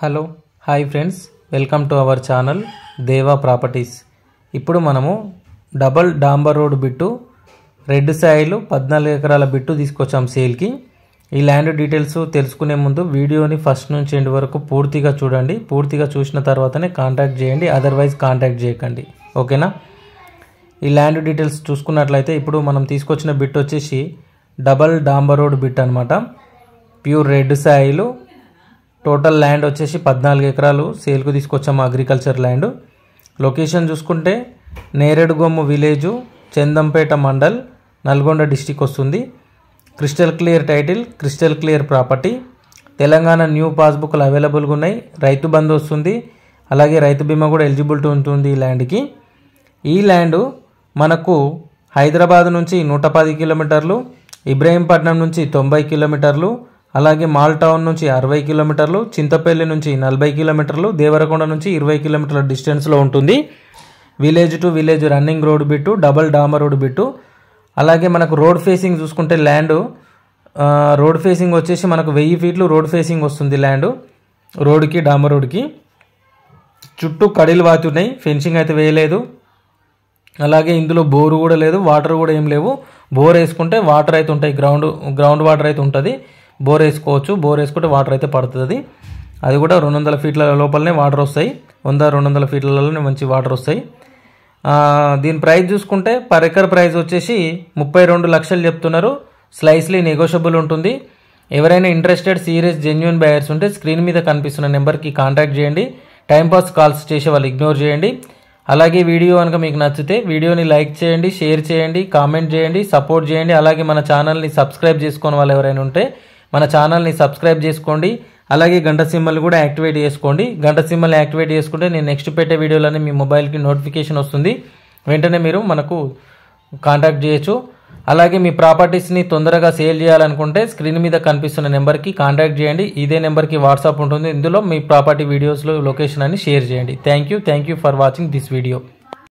Hello hi friends, welcome to our channel Deva properties. ఇప్పుడు మనము double డాంబర్ రోడ్ బిట్టు రెడ్ సాయిలు 14 ఎకరాల bit తీసుకొచ్చాం సేల్కి. ఈ ల్యాండ్ డీటెయిల్స్ తెలుసుకునే ముందు వీడియోని ఫస్ట్ నుంచి ఎండ్ వరకు పూర్తిగా చూడండి. పూర్తిగా చూసిన తర్వాతనే కాంటాక్ట్ చేయండి, అదర్వైజ్ కాంటాక్ట్ చేయకండి, ఓకేనా. ఈ ల్యాండ్ డీటెయిల్స్ చూసుకున్నట్లయితే ఇప్పుడు మనం తీసుకొచ్చిన బిట్ వచ్చేసి డబల్ డాంబర్ రోడ్ బిట్ అనమాట. ప్యూర్ రెడ్ సాయిలు. టోటల్ ల్యాండ్ వచ్చేసి 14 ఎకరాలు సేల్కు తీసుకొచ్చాము, అగ్రికల్చర్ ల్యాండ్. లొకేషన్ చూసుకుంటే నేరేడుగొమ్ము విలేజు, చందంపేట మండల్, నల్గొండ డిస్టిక్ వస్తుంది. Crystal clear title, crystal clear property. Telangana new పాస్బుక్లు అవైలబుల్గా ఉన్నాయి. రైతు బంధు వస్తుంది, అలాగే రైతు బీమా కూడా ఎలిజిబిలిటీ ఉంటుంది ఈ ల్యాండ్కి. ఈ ల్యాండ్ మనకు హైదరాబాద్ నుంచి 110 కిలోమీటర్లు, ఇబ్రహీంపట్నం నుంచి 90 కిలోమీటర్లు, అలాగే మాల్ టౌన్ నుంచి 60 కిలోమీటర్లు, చింతపల్లి నుంచి 40 కిలోమీటర్లు, దేవరకొండ నుంచి 20 కిలోమీటర్ల డిస్టెన్స్లో ఉంటుంది. Village to village running road bit, double డాంబర్ రోడ్ బిట్టు. అలాగే మనకు రోడ్ ఫేసింగ్ చూసుకుంటే ల్యాండ్ రోడ్ ఫేసింగ్ వచ్చేసి మనకు 1000 ఫీట్లు రోడ్ ఫేసింగ్ వస్తుంది ల్యాండ్. రోడ్కి డాంబర్ రోడ్కి చుట్టూ కడిలు వాతి ఉన్నాయి, ఫెన్సింగ్ అయితే వేయలేదు. అలాగే ఇందులో బోరు కూడా లేదు, వాటర్ కూడా ఏం లేవు. బోర్ వేసుకుంటే వాటర్ అయితే ఉంటాయి, గ్రౌండ్ వాటర్ అయితే ఉంటుంది. బోర్ వేసుకోవచ్చు, బోర్ వేసుకుంటే వాటర్ అయితే పడుతుంది. అది కూడా 200 ఫీట్ల లోపలనే వాటర్ వస్తాయి, 100-200 ఫీట్లలోనే మంచి వాటర్ వస్తాయి. దీని ప్రైస్ చూసుకుంటే పర్ ఎకర్ ప్రైస్ వచ్చేసి 32 లక్షలు చెప్తున్నారు. స్లైస్లీ నెగోషియబుల్ ఉంటుంది. ఎవరైనా ఇంట్రెస్టెడ్ సీరియస్ జెన్యూన్ బయర్స్ ఉంటే స్క్రీన్ మీద కనిపిస్తున్న నెంబర్కి కాంటాక్ట్ చేయండి. టైంపాస్ కాల్స్ చేసే వాళ్ళు ఇగ్నోర్ చేయండి. అలాగే వీడియో కనుక మీకు నచ్చితే వీడియోని లైక్ చేయండి, షేర్ చేయండి, కామెంట్ చేయండి, సపోర్ట్ చేయండి. అలాగే మన ఛానల్ని సబ్స్క్రైబ్ చేసుకునే వాళ్ళు ఎవరైనా ఉంటే మన ఛానల్ని సబ్స్క్రైబ్ చేసుకోండి. అలాగే గంట సింబల్ కూడా యాక్టివేట్ చేసుకోండి. గంట సింబల్ యాక్టివేట్ చేసుకుంటే నేను నెక్స్ట్ పెట్టే వీడియోలని మీ మొబైల్కి నోటిఫికేషన్ వస్తుంది, వెంటనే మీరు మనకు కాంటాక్ట్ చేయొచ్చు. అలాగే మీ ప్రాపర్టీస్ని తొందరగా సేల్ చేయాలనుకుంటే స్క్రీన్ మీద కనిపిస్తున్న నెంబర్కి కాంటాక్ట్ చేయండి. ఇదే నెంబర్కి వాట్సాప్ ఉంటుంది, ఇందులో మీ ప్రాపర్టీ వీడియోస్లో లొకేషన్ అని షేర్ చేయండి. Thank you for watching this video.